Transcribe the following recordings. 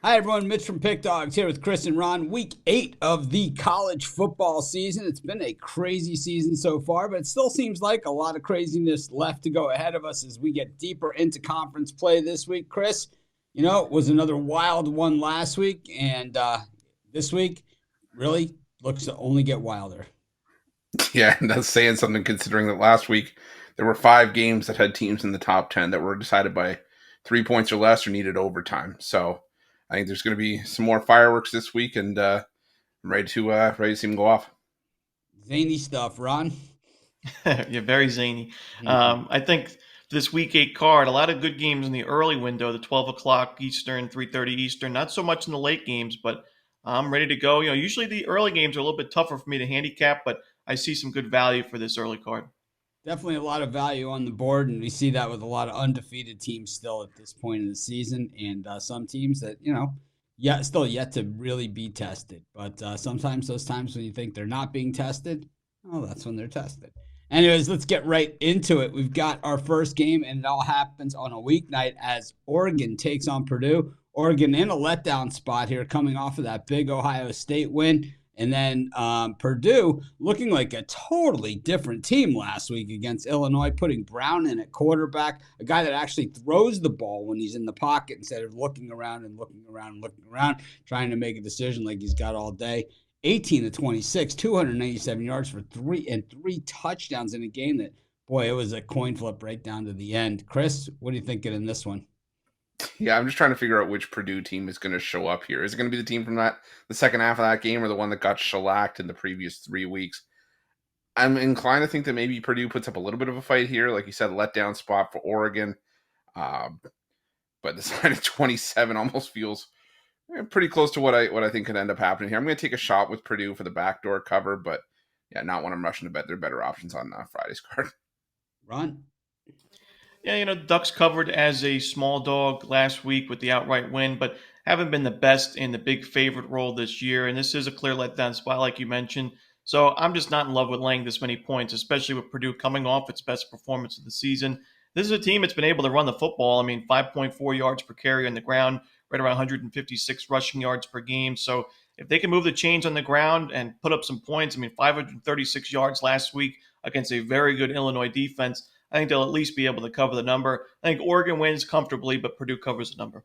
Hi, everyone. Mitch from Pick Dawgz here with Chris and Ron. Week 8 of the college football season. It's been a crazy season so far, but it still seems like a lot of craziness left to go ahead of us as we get deeper into conference play this week. Chris, it was another wild one last week, and this week really looks to only get wilder. Yeah, and that's saying something considering that last week there were 5 games that had teams in the top 10 that were decided by 3 points or less or needed overtime. So I think there's going to be some more fireworks this week, and I'm ready to see them go off. Zany stuff, Ron. You're very zany. I think this week 8 card, a lot of good games in the early window, the 12 o'clock Eastern, 3:30 Eastern, not so much in the late games, but I'm ready to go. Usually the early games are a little bit tougher for me to handicap, but I see some good value for this early card. Definitely a lot of value on the board, and we see that with a lot of undefeated teams still at this point in the season, and some teams that still yet to really be tested. But sometimes those times when you think they're not being tested, oh, that's when they're tested. Anyways, let's get right into it. We've got our first game, and it all happens on a weeknight as Oregon takes on Purdue. Oregon in a letdown spot here, coming off of that big Ohio State win. And then Purdue looking like a totally different team last week against Illinois, putting Brown in at quarterback, a guy that actually throws the ball when he's in the pocket instead of looking around and looking around and looking around, trying to make a decision like he's got all day. 18-26, 297 yards for three touchdowns in a game that, boy, it was a coin flip right down to the end. Chris, what are you thinking in this one? Yeah, I'm just trying to figure out which Purdue team is going to show up here. Is it going to be the team from the second half of that game, or the one that got shellacked in the previous 3 weeks? I'm inclined to think that maybe Purdue puts up a little bit of a fight here. Like you said, letdown spot for Oregon. But the sign of 27 almost feels pretty close to what I think could end up happening here. I'm going to take a shot with Purdue for the backdoor cover, but yeah, not when I'm rushing to bet. There are better options on Friday's card. Ron? Yeah, Ducks covered as a small dog last week with the outright win, but haven't been the best in the big favorite role this year. And this is a clear letdown spot, like you mentioned. So I'm just not in love with laying this many points, especially with Purdue coming off its best performance of the season. This is a team that's been able to run the football. 5.4 yards per carry on the ground, right around 156 rushing yards per game. So if they can move the chains on the ground and put up some points, 536 yards last week against a very good Illinois defense, I think they'll at least be able to cover the number. I think Oregon wins comfortably, but Purdue covers the number.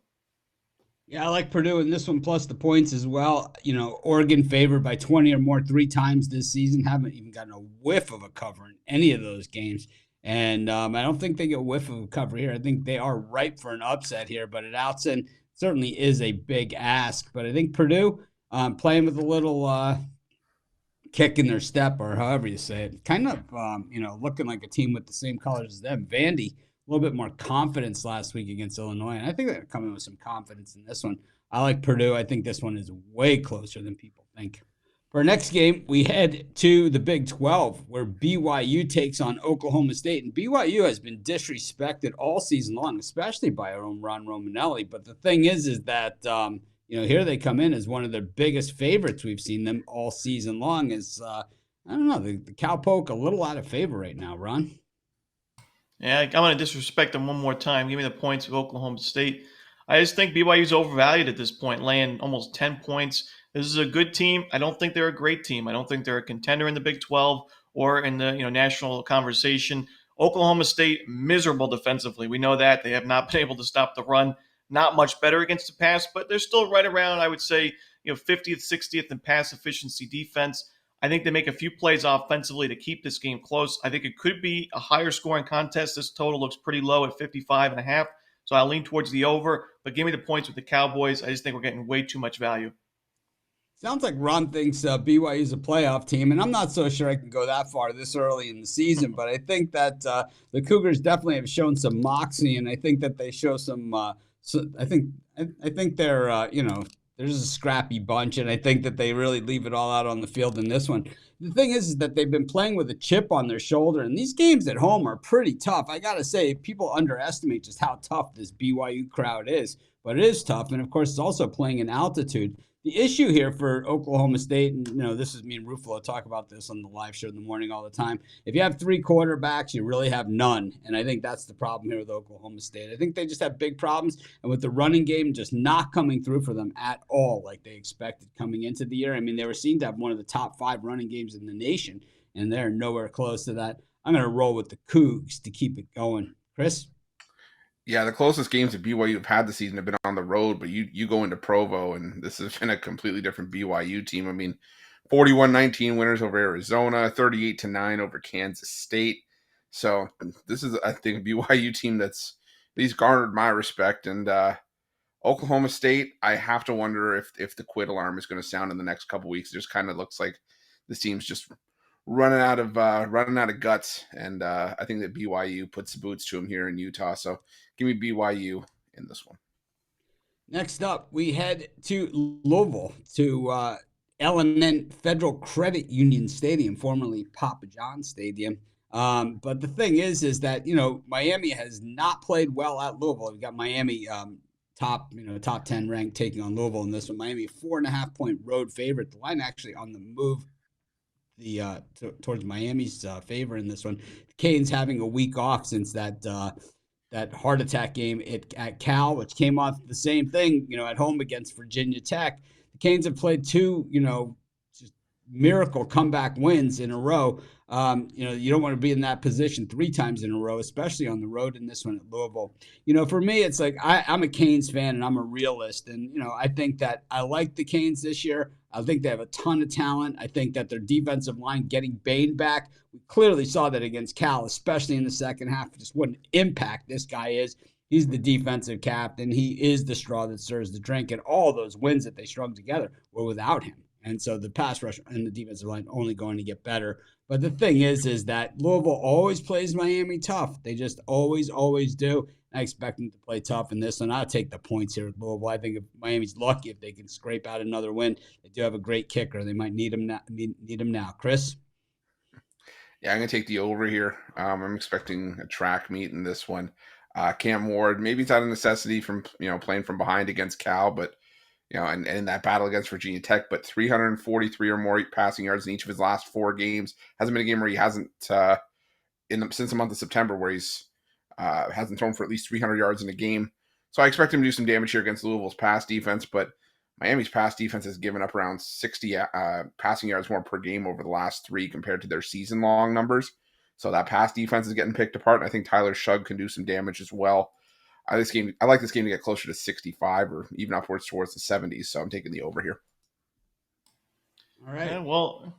Yeah, I like Purdue in this one, plus the points as well. Oregon favored by 20 or more 3 times this season. Haven't even gotten a whiff of a cover in any of those games. And I don't think they get a whiff of a cover here. I think they are ripe for an upset here, but at Outson certainly is a big ask. But I think Purdue playing with a little kick in their step, or however you say it, kind of, looking like a team with the same colors as them. Vandy, a little bit more confidence last week against Illinois, and I think they're coming with some confidence in this one. I like Purdue. I think this one is way closer than people think. For our next game, we head to the Big 12, where BYU takes on Oklahoma State, and BYU has been disrespected all season long, especially by our own Ron Romanelli. But the thing is that here they come in as one of their biggest favorites. We've seen them all season long. Is I don't know, the Cowpoke a little out of favor right now, Ron? Yeah, I'm going to disrespect them one more time. Give me the points of Oklahoma State. I just think BYU's overvalued at this point, laying almost 10 points. This is a good team. I don't think they're a great team. I don't think they're a contender in the Big 12 or in the national conversation. Oklahoma State, miserable defensively. We know that. They have not been able to stop the run. Not much better against the pass, but they're still right around, I would say, 50th, 60th in pass efficiency defense. I think they make a few plays offensively to keep this game close. I think it could be a higher scoring contest. This total looks pretty low at 55.5. So I'll lean towards the over, but give me the points with the Cowboys. I just think we're getting way too much value. Sounds like Ron thinks BYU is a playoff team, and I'm not so sure I can go that far this early in the season, but I think that the Cougars definitely have shown some moxie, and I think that they show some I think they're there's a scrappy bunch, and I think that they really leave it all out on the field in this one. The thing is that they've been playing with a chip on their shoulder, and these games at home are pretty tough. I got to say, people underestimate just how tough this BYU crowd is. but it is tough. And of course, it's also playing in altitude. The issue here for Oklahoma State, and this is me and Ruffalo talk about this on the live show in the morning all the time. If you have three quarterbacks, you really have none. And I think that's the problem here with Oklahoma State. I think they just have big problems. And with the running game just not coming through for them at all like they expected coming into the year. I mean, they were seen to have one of the top 5 running games in the nation, and they're nowhere close to that. I'm going to roll with the Cougs to keep it going. Chris? Yeah, the closest games that BYU have had this season have been on the road, but you go into Provo, and this has been a completely different BYU team. I mean, 41-19 winners over Arizona, 38-9 over Kansas State. So this is, I think, a BYU team that's at least garnered my respect. And Oklahoma State, I have to wonder if the quit alarm is going to sound in the next couple weeks. It just kind of looks like this team's just running out of guts, and I think that BYU puts the boots to him here in Utah. So give me BYU in this one. Next up, we head to Louisville, to L&N Federal Credit Union Stadium, formerly Papa John Stadium. But the thing is that Miami has not played well at Louisville. We've got Miami top 10 ranked taking on Louisville in this one. Miami 4.5 point road favorite. The line actually on the move towards Miami's favor in this one. The Canes having a week off since that heart attack game at Cal, which came off the same thing, at home against Virginia Tech. The Canes have played 2, just miracle comeback wins in a row. You don't want to be in that position 3 times in a row, especially on the road in this one at Louisville. For me, it's like I'm a Canes fan and I'm a realist. And, I think that I like the Canes this year. I think they have a ton of talent. I think that their defensive line getting Bain back, we clearly saw that against Cal, especially in the second half, just what an impact this guy is. He's the defensive captain. He is the straw that stirs the drink. And all those wins that they strung together were without him. And so the pass rush and the defensive line only going to get better. But the thing is that Louisville always plays Miami tough. They just always do. I expect them to play tough in this one. I'll take the points here at Louisville. I think if Miami's lucky if they can scrape out another win. They do have a great kicker. They might need him now. Chris? Yeah, I'm going to take the over here. I'm expecting a track meet in this one. Cam Ward, maybe it's out of necessity from playing from behind against Cal, but and in that battle against Virginia Tech, but 343 or more passing yards in each of his last 4 games. Hasn't been a game where he hasn't since the month of September where he's hasn't thrown for at least 300 yards in a game. So I expect him to do some damage here against Louisville's pass defense, but Miami's pass defense has given up around 60 passing yards more per game over the last 3 compared to their season-long numbers. So that pass defense is getting picked apart, and I think Tyler Shugg can do some damage as well. I like this game to get closer to 65 or even upwards towards the 70s, so I'm taking the over here. All right. Yeah, well,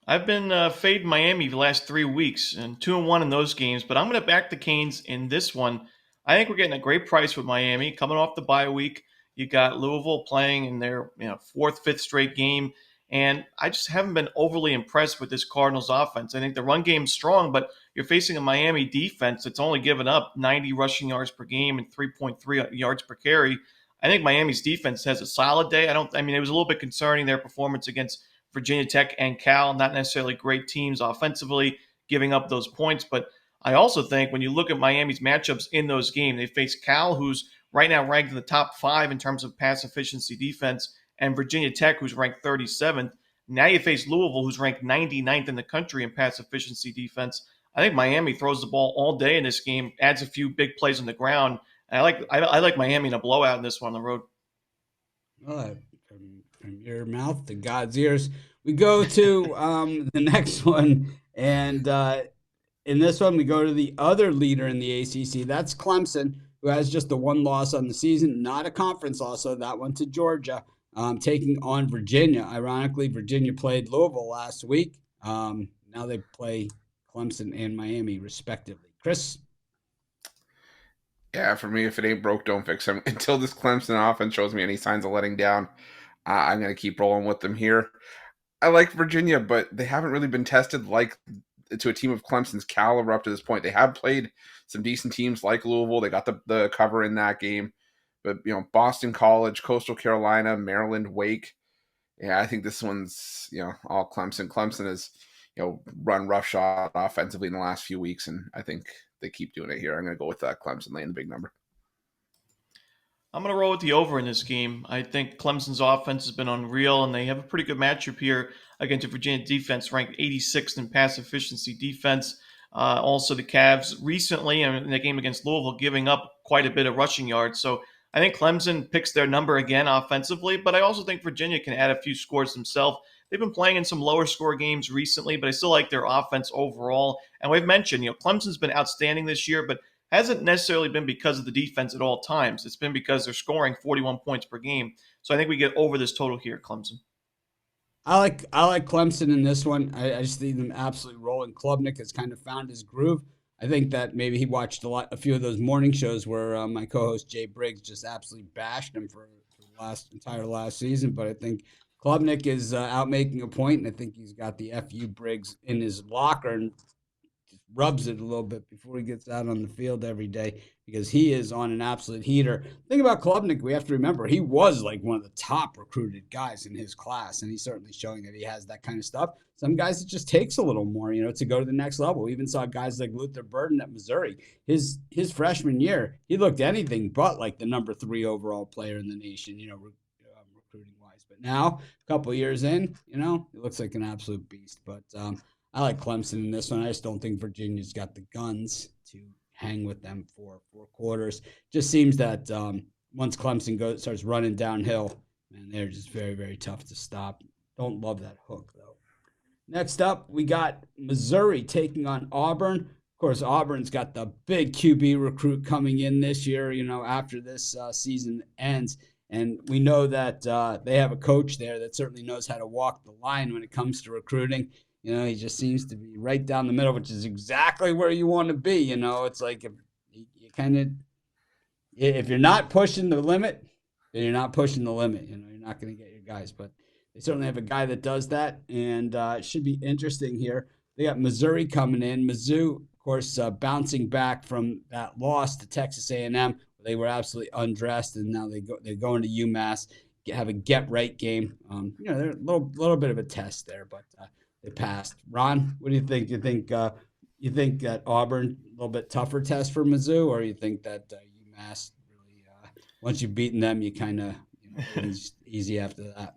I've been fading Miami the last 3 weeks and 2-1 in those games, but I'm going to back the Canes in this one. I think we're getting a great price with Miami coming off the bye week. You got Louisville playing in their 4th, 5th straight game, and I just haven't been overly impressed with this Cardinals offense. I think the run game's strong, but you're facing a Miami defense that's only given up 90 rushing yards per game and 3.3 yards per carry. I think Miami's defense has a solid day. It was a little bit concerning, their performance against Virginia Tech and Cal, not necessarily great teams offensively, giving up those points. But I also think when you look at Miami's matchups in those games, they face Cal, who's right now ranked in the top 5 in terms of pass efficiency defense, and Virginia Tech, who's ranked 37th. Now you face Louisville, who's ranked 99th in the country in pass efficiency defense. I think Miami throws the ball all day in this game, adds a few big plays on the ground. And I like Miami in a blowout in this one on the road. Well, from your mouth to God's ears. We go to the next one, and in this one we go to the other leader in the ACC. That's Clemson, who has just the 1 loss on the season, not a conference loss, so that one to Georgia, taking on Virginia. Ironically, Virginia played Louisville last week. Now they play Clemson and Miami, respectively. Chris? Yeah, for me, if it ain't broke, don't fix them. Until this Clemson offense shows me any signs of letting down, I'm going to keep rolling with them here. I like Virginia, but they haven't really been tested like to a team of Clemson's caliber up to this point. They have played some decent teams like Louisville. They got the cover in that game. But, Boston College, Coastal Carolina, Maryland, Wake. Yeah, I think this one's, all Clemson. Clemson has, run roughshod offensively in the last few weeks, and I think they keep doing it here. I'm going to go with Clemson laying the big number. I'm going to roll with the over in this game. I think Clemson's offense has been unreal, and they have a pretty good matchup here against a Virginia defense ranked 86th in pass efficiency defense. Also, the Cavs recently in the game against Louisville giving up quite a bit of rushing yards. So I think Clemson picks their number again offensively, but I also think Virginia can add a few scores themselves. They've been playing in some lower score games recently, but I still like their offense overall. And we've mentioned, Clemson's been outstanding this year, but hasn't necessarily been because of the defense at all times. It's been because they're scoring 41 points per game. So I think we get over this total here, Clemson. I like Clemson in this one. I just see them absolutely rolling. Klubnik has kind of found his groove. I think that maybe he watched a few of those morning shows where my co-host Jay Briggs just absolutely bashed him for the entire last season. But I think Klubnik is out making a point, and I think he's got the FU Briggs in his locker and rubs it a little bit before he gets out on the field every day because he is on an absolute heater. Thing about Klubnik, we have to remember, he was like one of the top recruited guys in his class, and he's certainly showing that he has that kind of stuff. Some guys, it just takes a little more, to go to the next level. We even saw guys like Luther Burden at Missouri. His freshman year, he looked anything but like the number 3 overall player in the nation, recruiting-wise. But now, a couple of years in, he looks like an absolute beast. But I like Clemson in this one. I just don't think Virginia's got the guns to hang with them for 4 quarters. Just seems that once Clemson starts running downhill, man, they're just very, very tough to stop. Don't love that hook, though. Next up, we got Missouri taking on Auburn. Of course, Auburn's got the big QB recruit coming in this year, after this season ends. And we know that they have a coach there that certainly knows how to walk the line when it comes to recruiting. He just seems to be right down the middle, which is exactly where you want to be. It's like if you're not pushing the limit, then you're not pushing the limit. You're not going to get your guys. But they certainly have a guy that does that, and it should be interesting here. They got Missouri coming in. Mizzou, of course, bouncing back from that loss to Texas A&M. They were absolutely undressed, and now they're going to UMass, have a get-right game. They're a little bit of a test there, but they passed. Ron, what do you think? You think that Auburn a little bit tougher test for Mizzou, or you think that UMass really once you've beaten them, you kind of easy after that?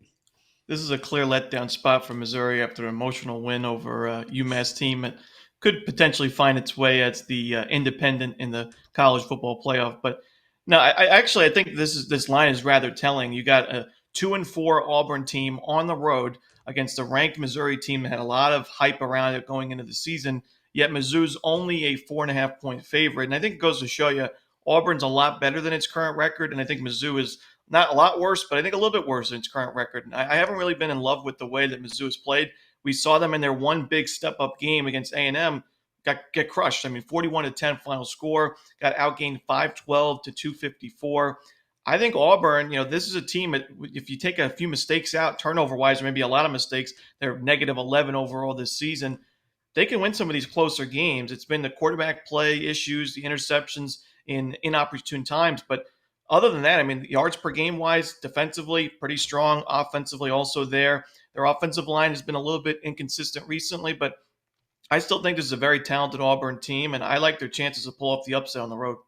This is a clear letdown spot for Missouri after an emotional win over a UMass team that could potentially find its way as the independent in the college football playoff. But no, I think this line is rather telling. You got a 2-4 Auburn team on the road against a ranked Missouri team that had a lot of hype around it going into the season, yet Mizzou's only a 4.5-point favorite. And I think it goes to show you Auburn's a lot better than its current record, and I think Mizzou is not a lot worse, but I think a little bit worse than its current record. And I haven't really been in love with the way that Mizzou has played. We saw them in their one big step-up game against A&M get crushed. 41-10 final score, got outgained 512 to 254. I think Auburn, this is a team that if you take a few mistakes out, turnover-wise, or maybe a lot of mistakes, they're negative 11 overall this season. They can win some of these closer games. It's been the quarterback play issues, the interceptions in inopportune times. But other than that, yards per game-wise, defensively, pretty strong. Offensively, also there. Their offensive line has been a little bit inconsistent recently, but I still think this is a very talented Auburn team, and I like their chances to pull off the upset on the road.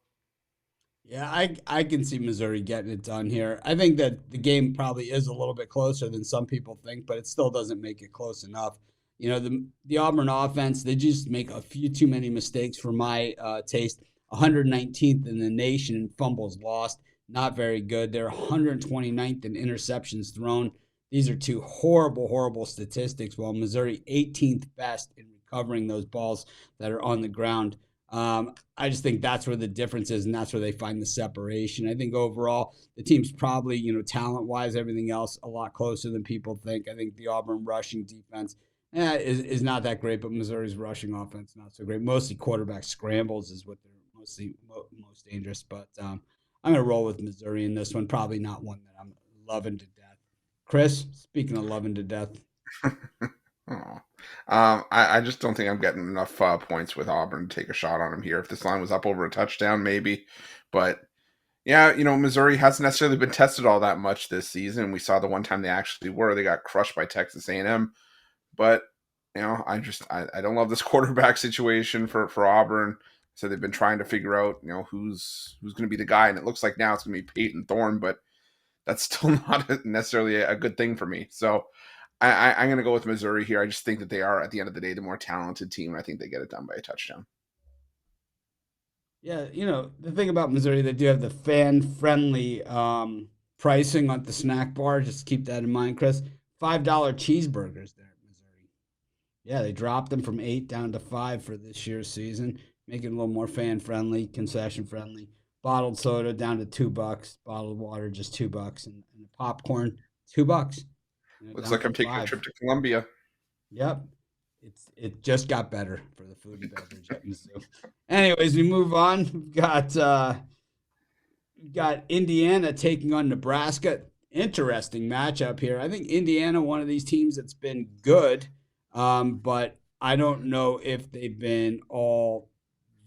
Yeah, I can see Missouri getting it done here. I think that the game probably is a little bit closer than some people think, but it still doesn't make it close enough. The Auburn offense, they just make a few too many mistakes for my taste. 119th in the nation in fumbles lost. Not very good. They're 129th in interceptions thrown. These are 2 horrible, horrible statistics, while Missouri 18th best in recovering those balls that are on the ground. I just think that's where the difference is, and that's where they find the separation. I think overall, the team's probably, talent-wise, everything else, a lot closer than people think. I think the Auburn rushing defense is not that great, but Missouri's rushing offense not so great. Mostly quarterback scrambles is what they're most dangerous. But I'm going to roll with Missouri in this one. Probably not one that I'm loving to death. Chris, speaking of loving to death. I just don't think I'm getting enough points with Auburn to take a shot on them here. If this line was up over a touchdown, maybe. But, yeah, Missouri hasn't necessarily been tested all that much this season. We saw the one time they actually were. They got crushed by Texas A&M. But, I don't love this quarterback situation for Auburn. So they've been trying to figure out, who's going to be the guy. And it looks like now it's going to be Peyton Thorne, but that's still not necessarily a good thing for me. So I'm going to go with Missouri here. I just think that they are, at the end of the day, the more talented team. I think they get it done by a touchdown. Yeah, the thing about Missouri, they do have the fan-friendly pricing on the snack bar. Just keep that in mind, Chris. $5 cheeseburgers there at Missouri. Yeah, they dropped them from 8 down to 5 for this year's season, making it a little more fan-friendly, concession-friendly. Bottled soda down to $2. Bottled water just $2, and the popcorn $2. Looks Down like I'm from taking a 5. trip to Columbia. Yep. It just got better for the food and beverage at Mizzou. Anyways, we move on. We've got Indiana taking on Nebraska. Interesting matchup here. I think Indiana, one of these teams that's been good, but I don't know if they've been all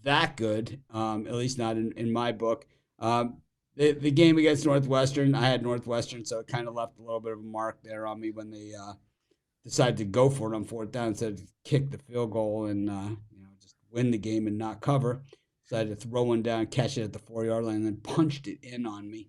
that good, at least not in my book. The game against Northwestern, I had Northwestern, so it kind of left a little bit of a mark there on me when they decided to go for it on 4th down instead of kick the field goal and just win the game and not cover. Decided to throw one down, catch it at the 4-yard line, and then punched it in on me.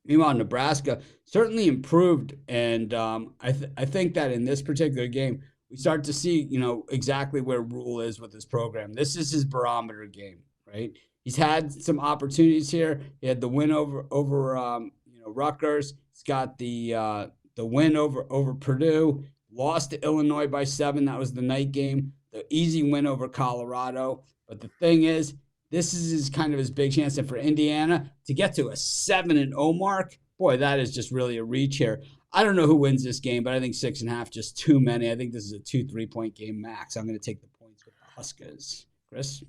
Meanwhile, Nebraska certainly improved, and I think that in this particular game, we start to see exactly where Rule is with this program. This is his barometer game, right? He's had some opportunities here. He had the win over Rutgers. He's got the win over Purdue, lost to Illinois by 7. That was the night game. The easy win over Colorado. But the thing is, this is kind of his big chance. And for Indiana to get to a 7-0 mark, boy, that is just really a reach here. I don't know who wins this game, but I think 6.5 just too many. I think this is a 2-3 point game max. I'm going to take the points with the Huskers. Chris?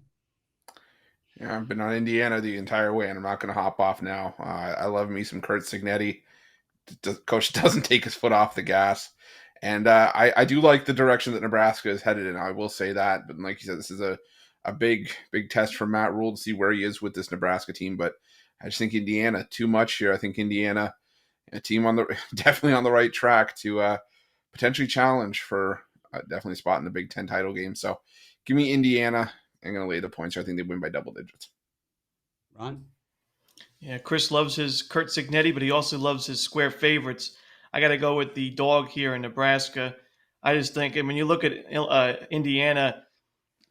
Yeah, I've been on Indiana the entire way, and I'm not going to hop off now. I love me some Kurt Signetti. Coach doesn't take his foot off the gas. And I do like the direction that Nebraska is headed in. I will say that. But like you said, this is a big test for Matt Rule to see where he is with this Nebraska team. But I just think Indiana, too much here. I think Indiana, a team definitely on the right track to potentially challenge for definitely a spot in the Big Ten title game. So give me Indiana. I'm going to lay the points here. I think they win by double digits. Ron? Yeah, Chris loves his Kurt Signetti, but he also loves his square favorites. I got to go with the dog here in Nebraska. I just think, when you look at Indiana,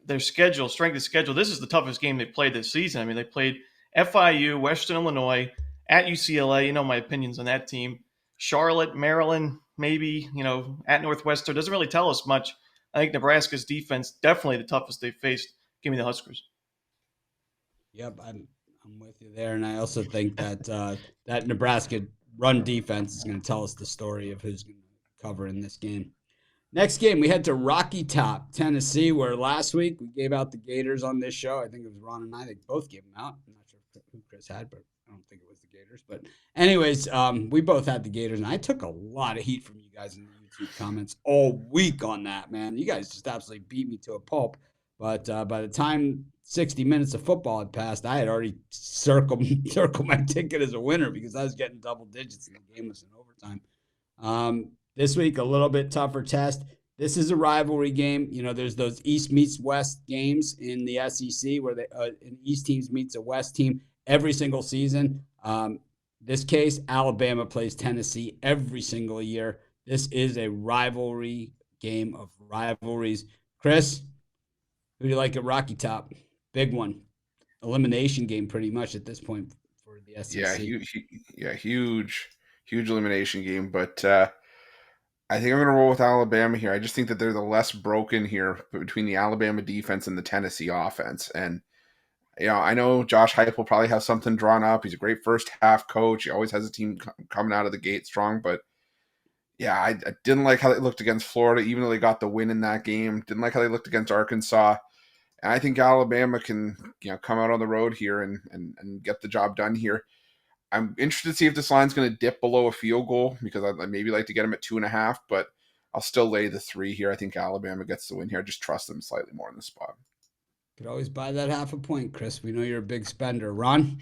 their schedule, strength of schedule, this is the toughest game they played this season. I mean, they played FIU, Western Illinois, at UCLA. You know my opinions on that team. Charlotte, Maryland, maybe, at Northwestern. Doesn't really tell us much. I think Nebraska's defense, definitely the toughest they've faced. Give me the Huskers. Yep, I'm with you there, and I also think that that Nebraska run defense is going to tell us the story of who's going to cover in this game. Next game, we head to Rocky Top, Tennessee, where last week we gave out the Gators on this show. I think it was Ron and I that both gave them out. I'm not sure who Chris had, but I don't think it was the Gators. But anyways, we both had the Gators, and I took a lot of heat from you guys in the YouTube comments all week on that, man. You guys just absolutely beat me to a pulp. But by the time 60 minutes of football had passed, I had already circled my ticket as a winner because I was getting double digits and the game was in overtime. This week, a little bit tougher test. This is a rivalry game. There's those East meets West games in the SEC where an East team meets a West team every single season. This case, Alabama plays Tennessee every single year. This is a rivalry game of rivalries. Chris, who do you like at Rocky Top? Big one. Elimination game pretty much at this point for the SEC. Huge elimination game. But I think I'm going to roll with Alabama here. I just think that they're the less broken here between the Alabama defense and the Tennessee offense. And, I know Josh Heupel will probably have something drawn up. He's a great first half coach. He always has a team coming out of the gate strong. But, yeah, I didn't like how they looked against Florida, even though they got the win in that game. Didn't like how they looked against Arkansas. And I think Alabama can, come out on the road here and get the job done here. I'm interested to see if this line's going to dip below a field goal because I'd maybe like to get them at 2.5, but I'll still lay the 3 here. I think Alabama gets the win here. I just trust them slightly more in the spot. Could always buy that half a point, Chris. We know you're a big spender. Ron?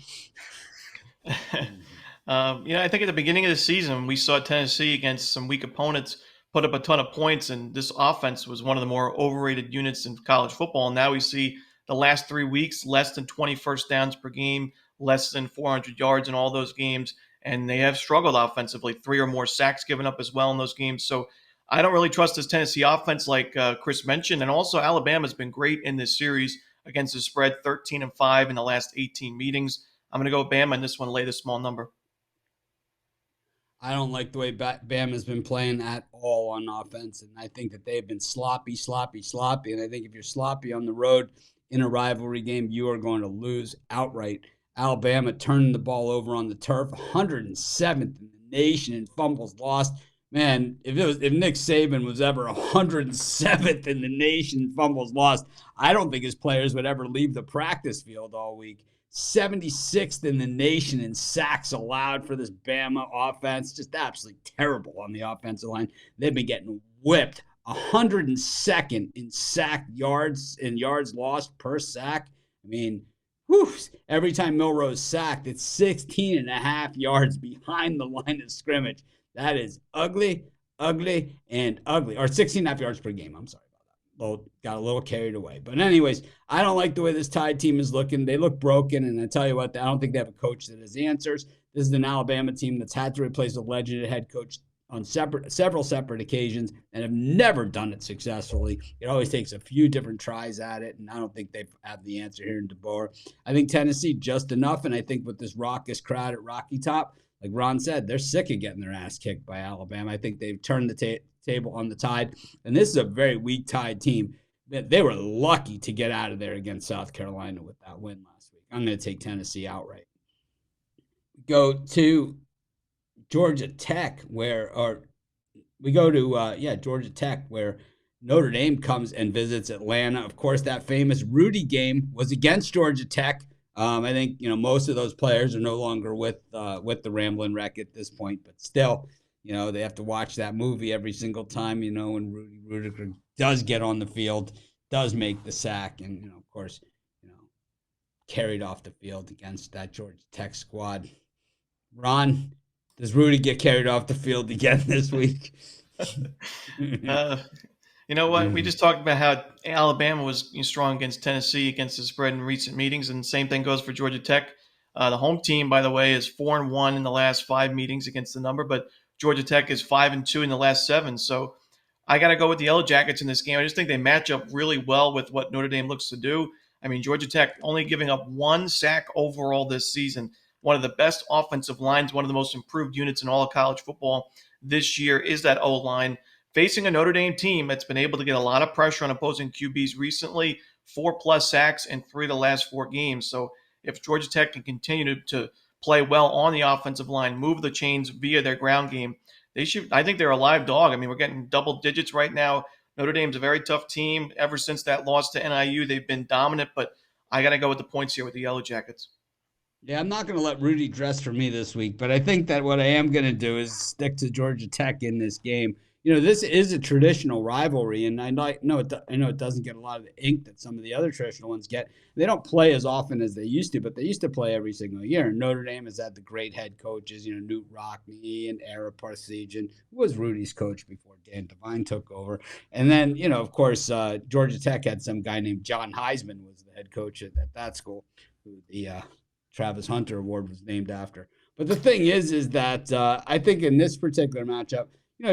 I think at the beginning of the season, we saw Tennessee against some weak opponents put up a ton of points, and this offense was one of the more overrated units in college football. And now we see the last 3 weeks, less than 20 first downs per game, less than 400 yards in all those games. And they have struggled offensively, 3 or more sacks given up as well in those games. So I don't really trust this Tennessee offense like Chris mentioned. And also Alabama's been great in this series against the spread, 13-5 in the last 18 meetings. I'm going to go Bama in this one, lay the small number. I don't like the way Bama's been playing at all on offense, and I think that they've been sloppy. And I think if you're sloppy on the road in a rivalry game, you are going to lose outright. Alabama turning the ball over on the turf, 107th in the nation in fumbles lost. Man, if Nick Saban was ever 107th in the nation in fumbles lost, I don't think his players would ever leave the practice field all week. 76th in the nation in sacks allowed for this Bama offense. Just absolutely terrible on the offensive line. They've been getting whipped. 102nd in sack yards and yards lost per sack. I mean, whew, every time Milroe's sacked, it's 16 and a half yards behind the line of scrimmage. That is ugly, and ugly. Or 16 and a half yards per game. I'm sorry. Got a little carried away. But anyways, I don't like the way this Tide team is looking. They look broken, and I tell you what, I don't think they have a coach that has answers. This is an Alabama team that's had to replace a legendary head coach on several separate occasions and have never done it successfully. It always takes a few different tries at it, and I don't think they have the answer here in DeBoer. I think Tennessee just enough, and I think with this raucous crowd at Rocky Top, like Ron said, they're sick of getting their ass kicked by Alabama. I think they've turned the table on the Tide, and this is a very weak Tide team. They were lucky to get out of there against South Carolina with that win last week. I'm going to take Tennessee outright. Go to Georgia Tech, where Georgia Tech, where Notre Dame comes and visits Atlanta. Of course, that famous Rudy game was against Georgia Tech. I think most of those players are no longer with the Ramblin' Wreck at this point, but still, they have to watch that movie every single time. When Rudy Rudiger does get on the field, does make the sack, and of course, carried off the field against that Georgia Tech squad. Ron, does Rudy get carried off the field again this week? You know what? We just talked about how Alabama was strong against Tennessee against the spread in recent meetings, and the same thing goes for Georgia Tech. The home team, by the way, is 4-1 in the last 5 meetings against the number, but Georgia Tech is 5-2 in the last 7. So I got to go with the Yellow Jackets in this game. I just think they match up really well with what Notre Dame looks to do. I mean, Georgia Tech only giving up 1 sack overall this season. One of the best offensive lines, one of the most improved units in all of college football this year is that O-line. Facing a Notre Dame team that's been able to get a lot of pressure on opposing QBs recently, 4+ sacks in 3 of the last 4 games. So if Georgia Tech can continue to play well on the offensive line, move the chains via their ground game, I think they're a live dog. I mean, we're getting double digits right now. Notre Dame's a very tough team. Ever since that loss to NIU, they've been dominant, but I got to go with the points here with the Yellow Jackets. Yeah, I'm not going to let Rudy dress for me this week, but I think that what I am going to do is stick to Georgia Tech in this game. This is a traditional rivalry, and I know it doesn't get a lot of the ink that some of the other traditional ones get. They don't play as often as they used to, but they used to play every single year. And Notre Dame has had the great head coaches, Newt Rockne and Ara Parseghian, who was Rudy's coach before Dan Devine took over. And then, of course, Georgia Tech had some guy named John Heisman was the head coach at that school, who the Travis Hunter Award was named after. But the thing is that I think in this particular matchup,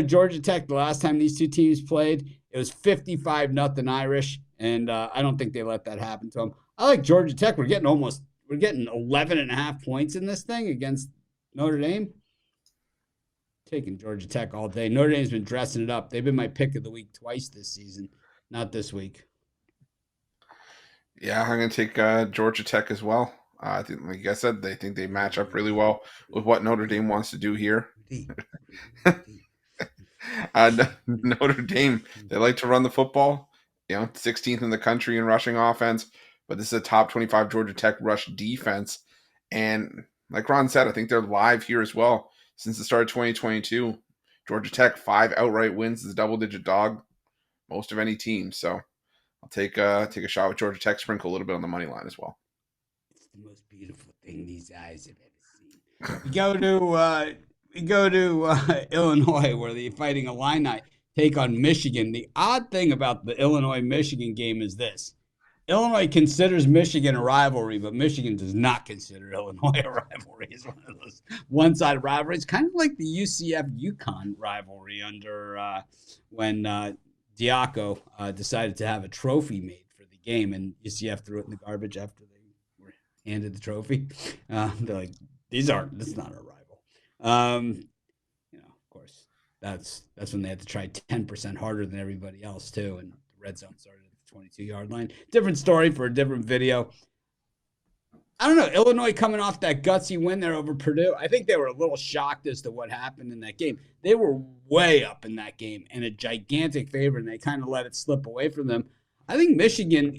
Georgia Tech, the last time these two teams played, it was 55-0 Irish, and I don't think they let that happen to them. I like Georgia Tech. We're getting 11.5 points in this thing against Notre Dame. Taking Georgia Tech all day. Notre Dame's been dressing it up. They've been my pick of the week twice this season, not this week. Yeah, I'm going to take Georgia Tech as well. I think, like I said, they think they match up really well with what Notre Dame wants to do here. Notre Dame, they like to run the football, 16th in the country in rushing offense, but this is a top 25 Georgia Tech rush defense. And like Ron said, I think they're live here as well. Since the start of 2022, Georgia Tech, 5 outright wins, is a double-digit dog, most of any team. So I'll take a shot with Georgia Tech, sprinkle a little bit on the money line as well. It's the most beautiful thing these eyes have ever seen. We go to Illinois, where the Fighting Illini take on Michigan. The odd thing about the Illinois-Michigan game is this. Illinois considers Michigan a rivalry, but Michigan does not consider Illinois a rivalry. It's one of those one-sided rivalries, kind of like the UCF-UConn rivalry under when Diaco decided to have a trophy made for the game, and UCF threw it in the garbage after they were handed the trophy. They're like, this is not our rival. Of course, that's when they had to try 10% harder than everybody else too, and the red zone started 22-yard line. Different story for a different video. I don't know. Illinois coming off that gutsy win there over Purdue. I think they were a little shocked as to what happened in that game. They were way up in that game and a gigantic favorite, and they kind of let it slip away from them. I think Michigan,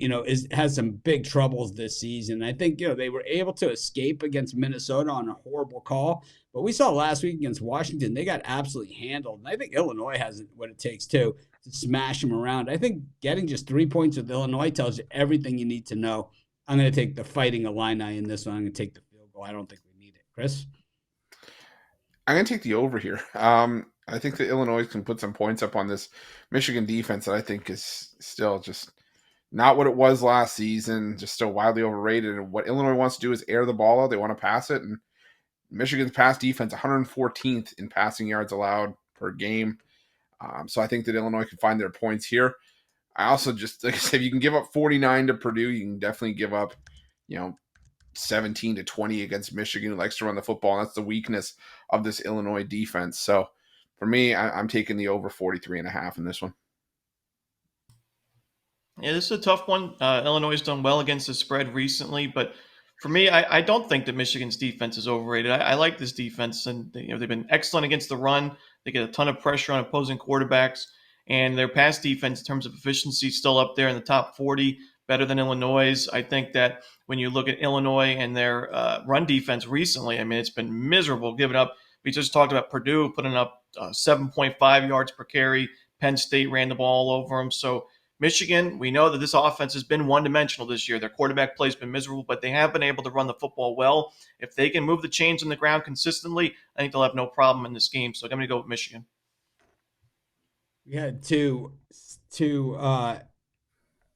has some big troubles this season. I think, they were able to escape against Minnesota on a horrible call. But we saw last week against Washington, they got absolutely handled. And I think Illinois has what it takes, too, to smash them around. I think getting just 3 points with Illinois tells you everything you need to know. I'm going to take the Fighting Illini in this one. I'm going to take the field goal. I don't think we need it. Chris? I'm going to take the over here. I think that Illinois can put some points up on this Michigan defense that I think is still just not what it was last season, just still wildly overrated. And what Illinois wants to do is air the ball out. They want to pass it. And Michigan's pass defense, 114th in passing yards allowed per game. So I think that Illinois can find their points here. I also just, like I said, if you can give up 49 to Purdue, you can definitely give up, 17 to 20 against Michigan, who likes to run the football. And that's the weakness of this Illinois defense. So for me, I'm taking the over 43.5 in this one. Yeah, this is a tough one. Illinois has done well against the spread recently, but for me, I don't think that Michigan's defense is overrated. I like this defense, and they've been excellent against the run. They get a ton of pressure on opposing quarterbacks, and their pass defense in terms of efficiency is still up there in the top 40, better than Illinois'. I think that when you look at Illinois and their run defense recently, it's been miserable, giving up. We just talked about Purdue putting up 7.5 yards per carry. Penn State ran the ball over them. So Michigan, we know that this offense has been one-dimensional this year. Their quarterback play has been miserable, but they have been able to run the football well. If they can move the chains on the ground consistently, I think they'll have no problem in this game. So I'm going to go with Michigan. We had to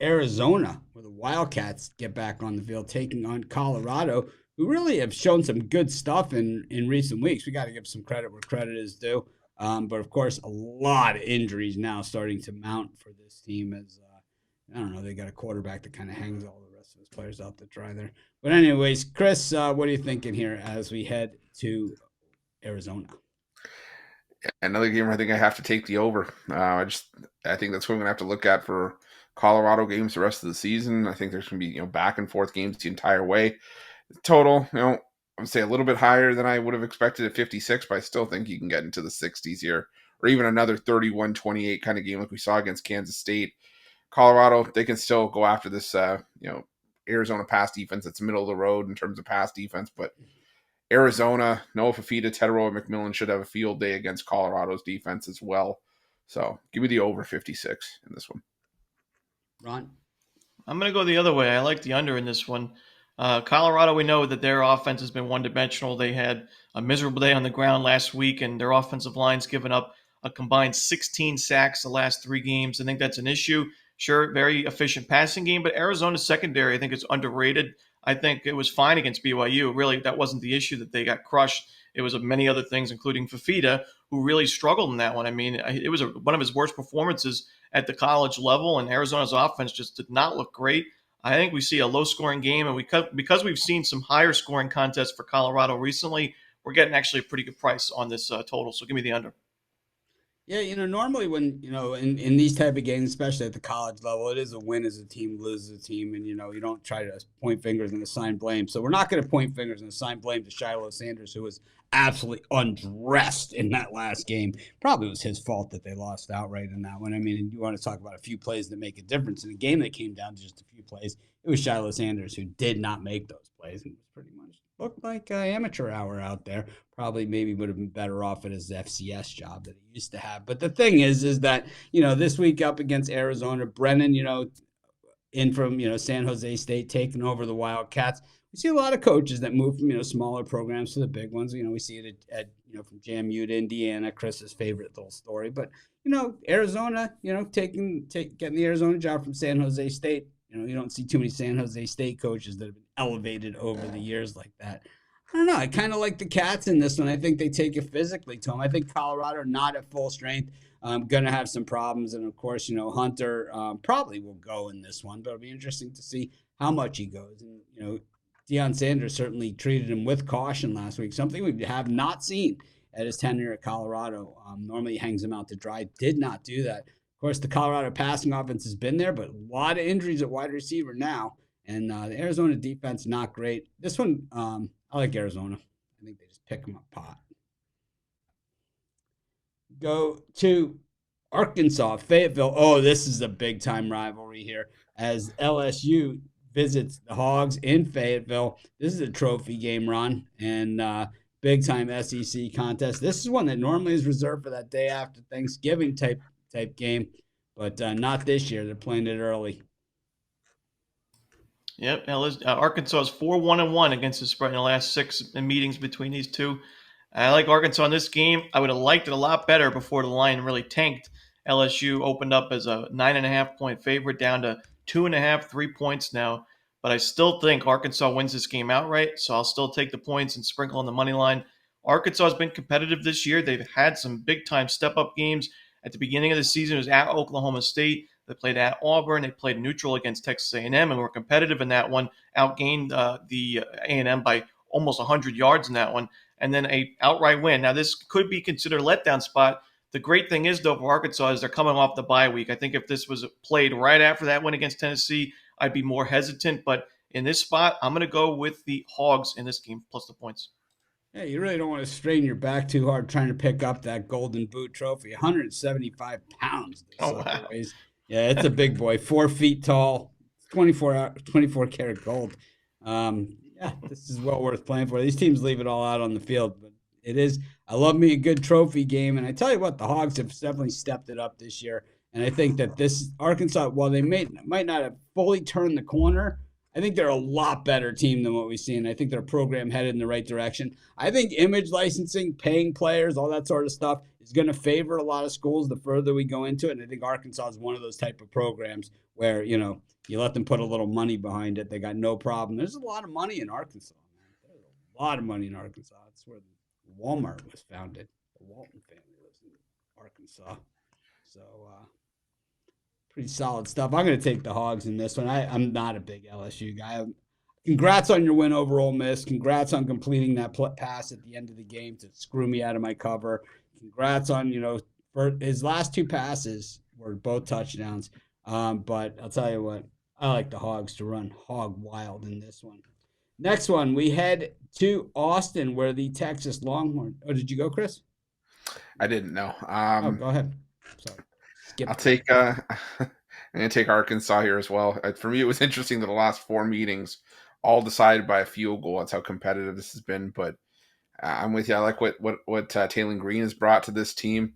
Arizona, where the Wildcats get back on the field, taking on Colorado, who really have shown some good stuff in recent weeks. We got to give some credit where credit is due. But of course, a lot of injuries now starting to mount for this team as, I don't know, they got a quarterback that kind of hangs all the rest of his players out to dry there. But anyways, Chris, what are you thinking here as we head to Arizona? Another game where I think I have to take the over. I think that's what I'm going to have to look at for Colorado games the rest of the season. I think there's going to be, back and forth games the entire way. Total, I would say a little bit higher than I would have expected at 56, but I still think you can get into the 60s here, or even another 31-28 kind of game like we saw against Kansas State. Colorado, they can still go after this, Arizona pass defense. It's middle of the road in terms of pass defense, but Arizona, Noah Fafita, Tedero, and McMillan should have a field day against Colorado's defense as well. So give me the over 56 in this one. Ron? I'm going to go the other way. I like the under in this one. Colorado, we know that their offense has been one-dimensional. They had a miserable day on the ground last week, and their offensive line's given up a combined 16 sacks the last 3 games. I think that's an issue. Sure, very efficient passing game, but Arizona's secondary, I think it's underrated. I think it was fine against BYU. Really, that wasn't the issue that they got crushed. It was many other things, including Fafita, who really struggled in that one. It was one of his worst performances at the college level, and Arizona's offense just did not look great. I think we see a low-scoring game, and because we've seen some higher-scoring contests for Colorado recently, we're getting actually a pretty good price on this total. So give me the under. Yeah, normally when, in these type of games, especially at the college level, it is a win as a team, lose as a team, and, you don't try to point fingers and assign blame. So we're not going to point fingers and assign blame to Shiloh Sanders, who was absolutely undressed in that last game. Probably was his fault that they lost outright in that one. You want to talk about a few plays that make a difference in a game that came down to just a few plays. It was Shiloh Sanders who did not make those plays and was pretty much looked like amateur hour out there. Probably maybe would have been better off at his FCS job that he used to have. But the thing is that, this week up against Arizona, Brennan, in from, San Jose State, taking over the Wildcats. We see a lot of coaches that move from, smaller programs to the big ones. We see it at from JMU to Indiana, Chris's favorite little story. But, Arizona, getting the Arizona job from San Jose State, You don't see too many San Jose State coaches that have been elevated over the years like that. I don't know. I kind of like the Cats in this one. I think they take it physically to them. I think Colorado not at full strength. Going to have some problems. And, of course, Hunter probably will go in this one. But it'll be interesting to see how much he goes. And, Deion Sanders certainly treated him with caution last week, something we have not seen at his tenure at Colorado. Normally he hangs him out to dry. Did not do that. Of course, the Colorado passing offense has been there, but a lot of injuries at wide receiver now. And the Arizona defense, not great. This one, I like Arizona. I think they just pick them up pot. Go to Arkansas, Fayetteville. Oh, this is a big-time rivalry here as LSU visits the Hogs in Fayetteville. This is a trophy game, Ron, and big-time SEC contest. This is one that normally is reserved for that day after Thanksgiving type game, but not this year. They're playing it early. Yep, Arkansas is 4-1-1 against the spread in the last 6 meetings between these two. I like Arkansas in this game. I would have liked it a lot better before the line really tanked. LSU opened up as a 9.5-point favorite down to 2.5, 3 points now. But I still think Arkansas wins this game outright, so I'll still take the points and sprinkle on the money line. Arkansas has been competitive this year. They've had some big-time step-up games. At the beginning of the season, it was at Oklahoma State. They played at Auburn. They played neutral against Texas A&M, and were competitive in that one. Outgained the A&M by almost 100 yards in that one, and then a outright win. Now, this could be considered a letdown spot. The great thing is, though, for Arkansas is they're coming off the bye week. I think if this was played right after that win against Tennessee, I'd be more hesitant. But in this spot, I'm going to go with the Hogs in this game plus the points. Yeah, you really don't want to strain your back too hard trying to pick up that Golden Boot trophy. 175 pounds. Oh, wow. Weighs. Yeah, it's a big boy. 4 feet tall, 24 karat gold. Yeah, this is well worth playing for. These teams leave it all out on the field, but it is. I love me a good trophy game, and I tell you what, the Hogs have definitely stepped it up this year. And I think that this Arkansas, while they might not have fully turned the corner, I think they're a lot better team than what we've seen. I think their program headed in the right direction. I think image licensing, paying players, all that sort of stuff is going to favor a lot of schools the further we go into it. And I think Arkansas is one of those type of programs where, you let them put a little money behind it. They got no problem. There's a lot of money in Arkansas, man. There's a lot of money in Arkansas. That's where Walmart was founded. The Walton family lives in Arkansas. So, pretty solid stuff. I'm going to take the Hogs in this one. I'm not a big LSU guy. Congrats on your win over Ole Miss. Congrats on completing that pass at the end of the game to screw me out of my cover. Congrats on, for his last 2 passes were both touchdowns. But I'll tell you what, I like the Hogs to run hog wild in this one. Next one, we head to Austin where the Texas Longhorns. Oh, did you go, Chris? I didn't know. Go ahead. Sorry. I'll take I'm going to take Arkansas here as well. For me, it was interesting that the last 4 meetings all decided by a field goal. That's how competitive this has been. But I'm with you. I like what Taylor Green has brought to this team.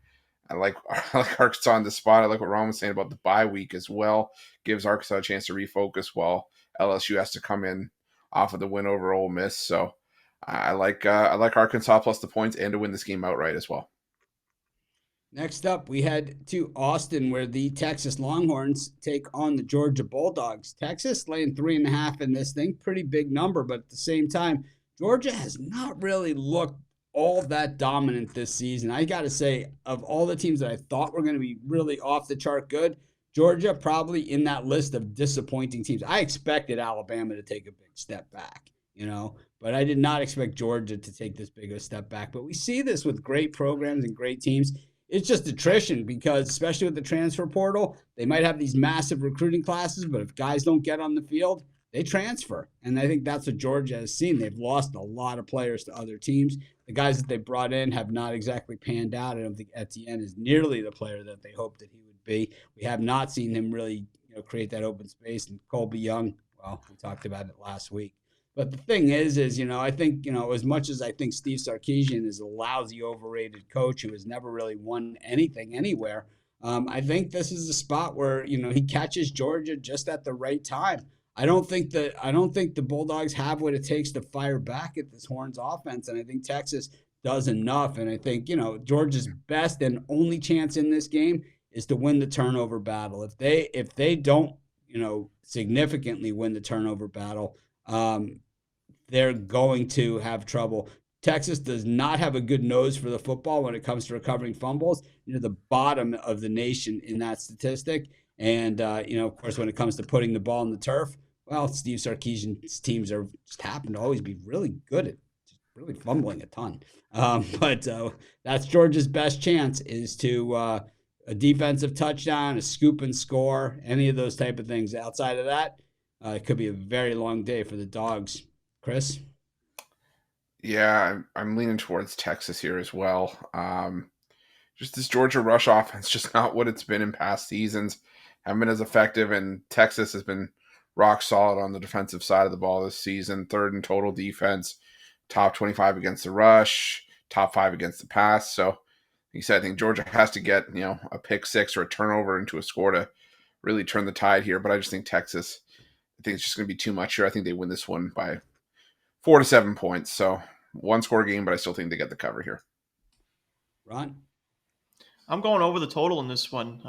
I like Arkansas on the spot. I like what Ron was saying about the bye week as well. Gives Arkansas a chance to refocus while LSU has to come in off of the win over Ole Miss. So I like Arkansas plus the points and to win this game outright as well. Next up, we head to Austin where the Texas Longhorns take on the Georgia Bulldogs. Texas laying 3.5 in this thing. Pretty big number, but at the same time, Georgia has not really looked all that dominant this season. I got to say, of all the teams that I thought were going to be really off the chart good, Georgia probably in that list of disappointing teams. I expected Alabama to take a big step back, but I did not expect Georgia to take this big of a step back. But we see this with great programs and great teams. It's just attrition because, especially with the transfer portal, they might have these massive recruiting classes, but if guys don't get on the field, they transfer. And I think that's what Georgia has seen. They've lost a lot of players to other teams. The guys that they brought in have not exactly panned out. I don't think Etienne is nearly the player that they hoped that he would be. We have not seen him really create that open space. And Colby Young, well, we talked about it last week. But the thing is, I think, as much as I think Steve Sarkisian is a lousy, overrated coach who has never really won anything anywhere, I think this is a spot where, he catches Georgia just at the right time. I don't think the Bulldogs have what it takes to fire back at this Horns offense, and I think Texas does enough. And I think, Georgia's best and only chance in this game is to win the turnover battle. If they don't, significantly win the turnover battle, they're going to have trouble. Texas does not have a good nose for the football when it comes to recovering fumbles. The bottom of the nation in that statistic. And, of course, when it comes to putting the ball in the turf, well, Steve Sarkisian's teams just happen to always be really good at really fumbling a ton. But that's Georgia's best chance is to a defensive touchdown, a scoop and score, any of those type of things. Outside of that, it could be a very long day for the Dogs. Chris? Yeah, I'm leaning towards Texas here as well. Just this Georgia rush offense, just not what it's been in past seasons. Haven't been as effective, and Texas has been rock solid on the defensive side of the ball this season. Third in total defense, top 25 against the rush, top 5 against the pass. So, like you said, I think Georgia has to get a pick six or a turnover into a score to really turn the tide here. But I just think Texas, I think it's just going to be too much here. I think they win this one by 4 to 7 points. So one score game, but I still think they get the cover here. Ron? I'm going over the total in this one.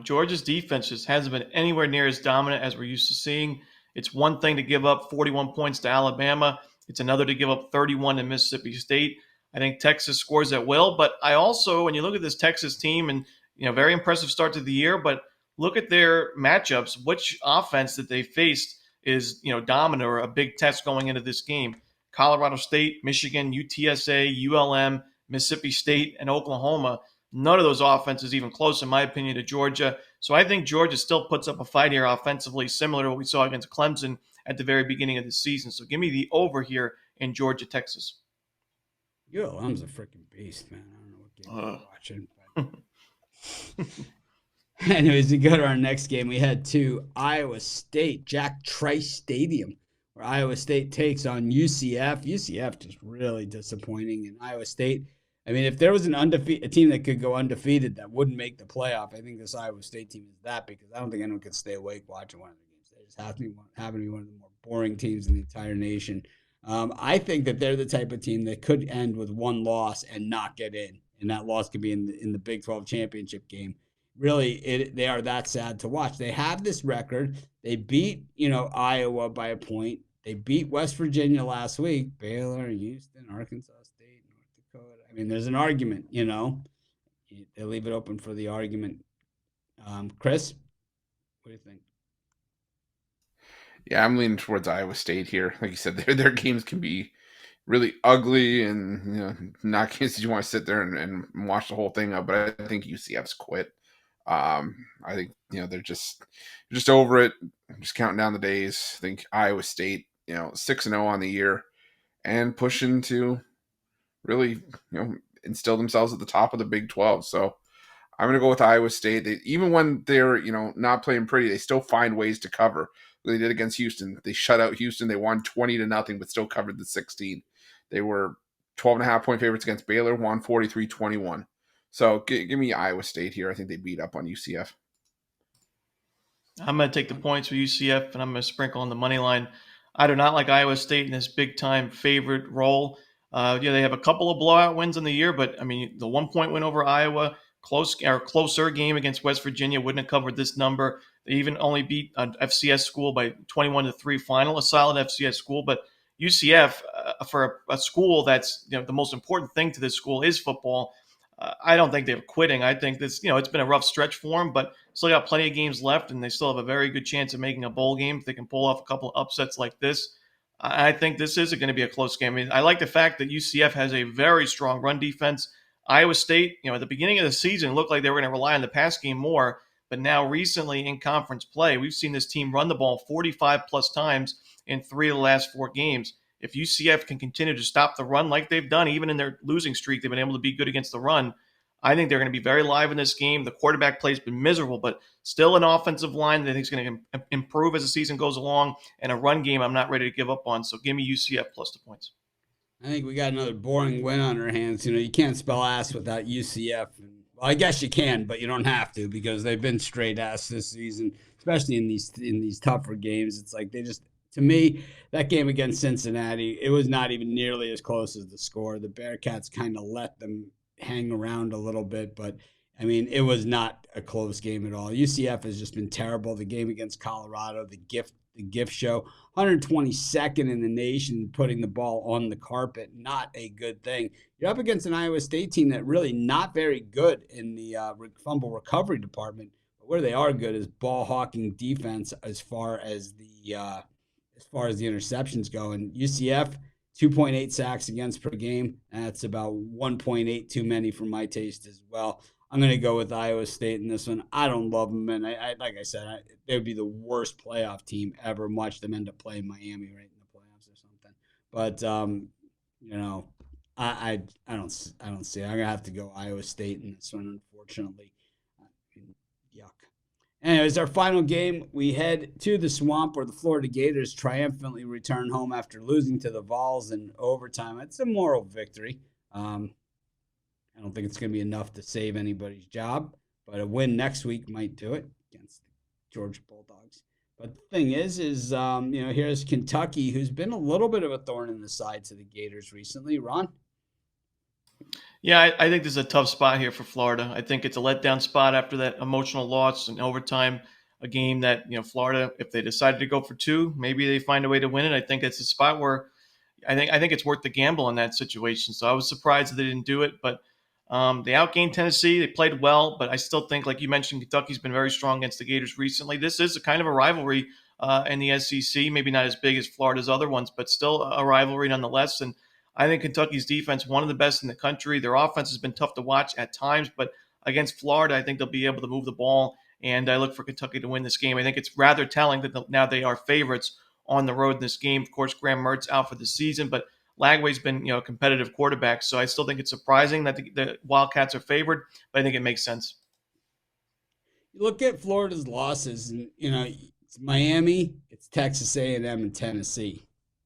Georgia's defense just hasn't been anywhere near as dominant as we're used to seeing. It's one thing to give up 41 points to Alabama. It's another to give up 31 to Mississippi State. I think Texas scores at will, but I also, when you look at this Texas team, and very impressive start to the year, but look at their matchups. Which offense that they faced is dominant or a big test going into this game? Colorado State, Michigan, UTSA, ULM, Mississippi State, and Oklahoma. None of those offenses even close, in my opinion, to Georgia. So I think Georgia still puts up a fight here offensively, similar to what we saw against Clemson at the very beginning of the season. So give me the over here in Georgia, Texas. ULM's a freaking beast, man. I don't know what game you're watching. But... Anyways, we go to our next game. We head to Iowa State, Jack Trice Stadium, where Iowa State takes on UCF. UCF just really disappointing, and Iowa State, I mean, if there was a team that could go undefeated that wouldn't make the playoff, I think this Iowa State team is that, because I don't think anyone could stay awake watching one of the games. They just happen to be one of the more boring teams in the entire nation. I think that they're the type of team that could end with one loss and not get in, and that loss could be in the Big 12 championship game. Really, they are that sad to watch. They have this record. They beat Iowa by a point. They beat West Virginia last week. Baylor, Houston, Arkansas State, North Dakota. I mean, there's an argument. They leave it open for the argument. Chris, what do you think? Yeah, I'm leaning towards Iowa State here. Like you said, their games can be really ugly and not cases you want to sit there and watch the whole thing up. But I think UCF's quit. I think they're just over it. I'm just counting down the days. I think Iowa State, 6-0 on the year, and pushing to really instill themselves at the top of the Big 12. So I'm going to go with Iowa State. Even when they're not playing pretty, they still find ways to cover. They did against Houston. They shut out Houston. They won 20-0, but still covered the 16. They were 12.5-point favorites against Baylor, won 43-21. So give me Iowa State here. I think they beat up on UCF. I'm going to take the points for UCF, and I'm going to sprinkle on the money line. I do not like Iowa State in this big-time favorite role. They have a couple of blowout wins in the year, but, I mean, the 1-point win over Iowa, closer game against West Virginia wouldn't have covered this number. They even only beat an FCS school by 21-3 final, a solid FCS school. But UCF, for a school that's the most important thing to this school is football. I don't think they're quitting. I think this, it's been a rough stretch for them, but still got plenty of games left, and they still have a very good chance of making a bowl game if they can pull off a couple of upsets like this. I think this is going to be a close game. I mean, I like the fact that UCF has a very strong run defense. Iowa State, at the beginning of the season, looked like they were going to rely on the pass game more, but now recently in conference play, we've seen this team run the ball 45-plus times in 3 of the last 4 games. If UCF can continue to stop the run like they've done, even in their losing streak, they've been able to be good against the run. I think they're going to be very live in this game. The quarterback play has been miserable, but still an offensive line that I think is going to improve as the season goes along, and a run game I'm not ready to give up on. So give me UCF plus the points. I think we got another boring win on our hands. You can't spell ass without UCF. Well, I guess you can, but you don't have to, because they've been straight ass this season, especially in these tougher games. It's like they just, to me, that game against Cincinnati, it was not even nearly as close as the score. The Bearcats kind of let them hang around a little bit, but I mean, it was not a close game at all. UCF has just been terrible. The game against Colorado, the gift show, 122nd in the nation, putting the ball on the carpet, not a good thing. You're up against an Iowa State team that really not very good in the fumble recovery department. But where they are good is ball hawking defense as far as the interceptions go. And UCF, 2.8 sacks against per game. That's about 1.8 too many for my taste as well. I'm going to go with Iowa State in this one. I don't love them, and I like I said, they would be the worst playoff team ever. Watch them end up playing Miami right in the playoffs or something. But I don't see it. I'm going to have to go Iowa State in this one, unfortunately. Yuck. Anyways, our final game, we head to the Swamp where the Florida Gators triumphantly return home after losing to the Vols in overtime. It's a moral victory. I don't think it's going to be enough to save anybody's job, but a win next week might do it against the Georgia Bulldogs. But the thing is here's Kentucky, who's been a little bit of a thorn in the side to the Gators recently. Ron? Yeah, I think this is a tough spot here for Florida. I think it's a letdown spot after that emotional loss in overtime, a game that, Florida, if they decided to go for two, maybe they find a way to win it. I think it's a spot where I think it's worth the gamble in that situation. So I was surprised that they didn't do it, but they outgained Tennessee. They played well, but I still think, like you mentioned, Kentucky's been very strong against the Gators recently. This is a kind of a rivalry in the SEC, maybe not as big as Florida's other ones, but still a rivalry nonetheless. And I think Kentucky's defense, one of the best in the country. Their offense has been tough to watch at times, but against Florida, I think they'll be able to move the ball. And I look for Kentucky to win this game. I think it's rather telling that now they are favorites on the road in this game. Of course, Graham Mertz out for the season, but Lagway's been, a competitive quarterback. So I still think it's surprising that the Wildcats are favored, but I think it makes sense. You look at Florida's losses, and it's Miami, it's Texas A&M, and Tennessee.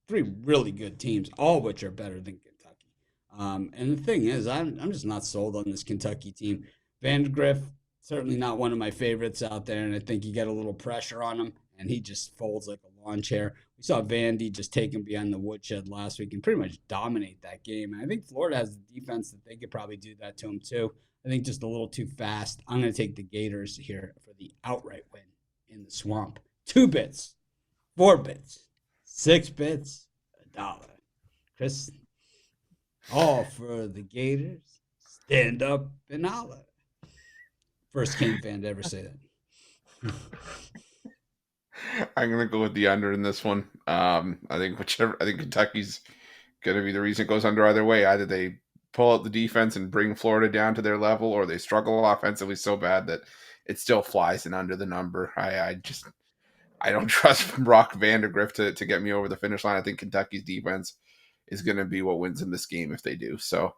Three really good teams, all of which are better than Kentucky. And the thing is, I'm just not sold on this Kentucky team. Vandegrift, certainly not one of my favorites out there, and I think you get a little pressure on him, and he just folds like a lawn chair. We saw Vandy just take him beyond the woodshed last week and pretty much dominate that game. And I think Florida has the defense that they could probably do that to him too. I think just a little too fast. I'm going to take the Gators here for the outright win in the Swamp. 2 bits, 4 bits, 6 bits, $1. Chris, all for the Gators. Stand up and holler. First King fan to ever say that. I'm gonna go with the under in this one. I think Kentucky's gonna be the reason it goes under either way. Either they pull out the defense and bring Florida down to their level, or they struggle offensively so bad that it still flies in under the number. I don't trust Brock Vandegrift to get me over the finish line. I think Kentucky's defense is gonna be what wins in this game if they do. So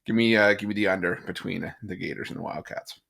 give me the under between the Gators and the Wildcats.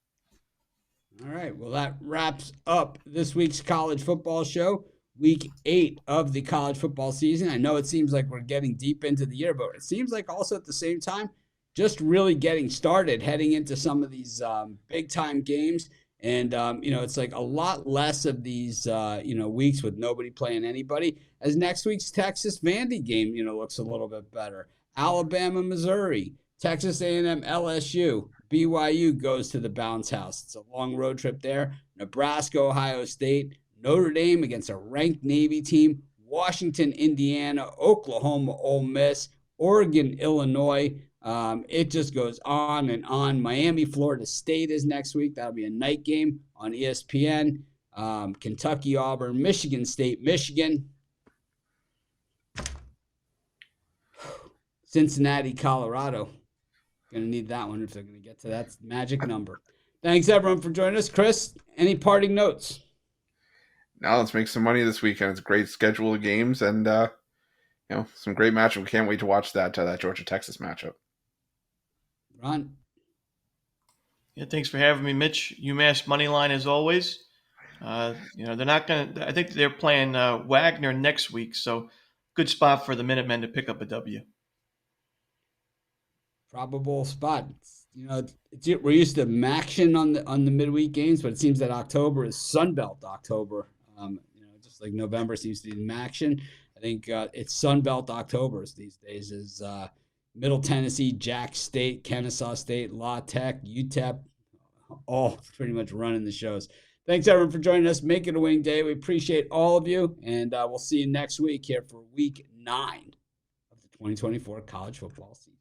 All right, well, that wraps up this week's college football show, week 8 of the college football season. I know it seems like we're getting deep into the year, but it seems like also at the same time, just really getting started, heading into some of these big-time games. And, it's like a lot less of these, weeks with nobody playing anybody, as next week's Texas-Vandy game, looks a little bit better. Alabama, Missouri, Texas A&M, LSU. BYU goes to the bounce house. It's a long road trip there. Nebraska, Ohio State, Notre Dame against a ranked Navy team, Washington, Indiana, Oklahoma, Ole Miss, Oregon, Illinois. It just goes on and on. Miami, Florida State is next week. That'll be a night game on ESPN. Kentucky, Auburn, Michigan State, Michigan. Cincinnati, Colorado. Going to need that one if they're going to get to that magic number. Thanks, everyone, for joining us. Chris, any parting notes? Now let's make some money this weekend. It's a great schedule of games and, some great matchup. We can't wait to watch that Georgia-Texas matchup. Ron? Yeah, thanks for having me, Mitch. UMass money line as always. They're not going to – I think they're playing Wagner next week, so good spot for the Minutemen to pick up a W. Probable spot. We're used to Maction on the midweek games, but it seems that October is Sunbelt October. Just like November seems to be Maction. I think it's Sunbelt Octobers these days. Is Middle Tennessee, Jack State, Kennesaw State, La Tech, UTEP, all pretty much running the shows. Thanks, everyone, for joining us. Make it a winning day. We appreciate all of you, and we'll see you next week here for Week 9 of the 2024 college football season.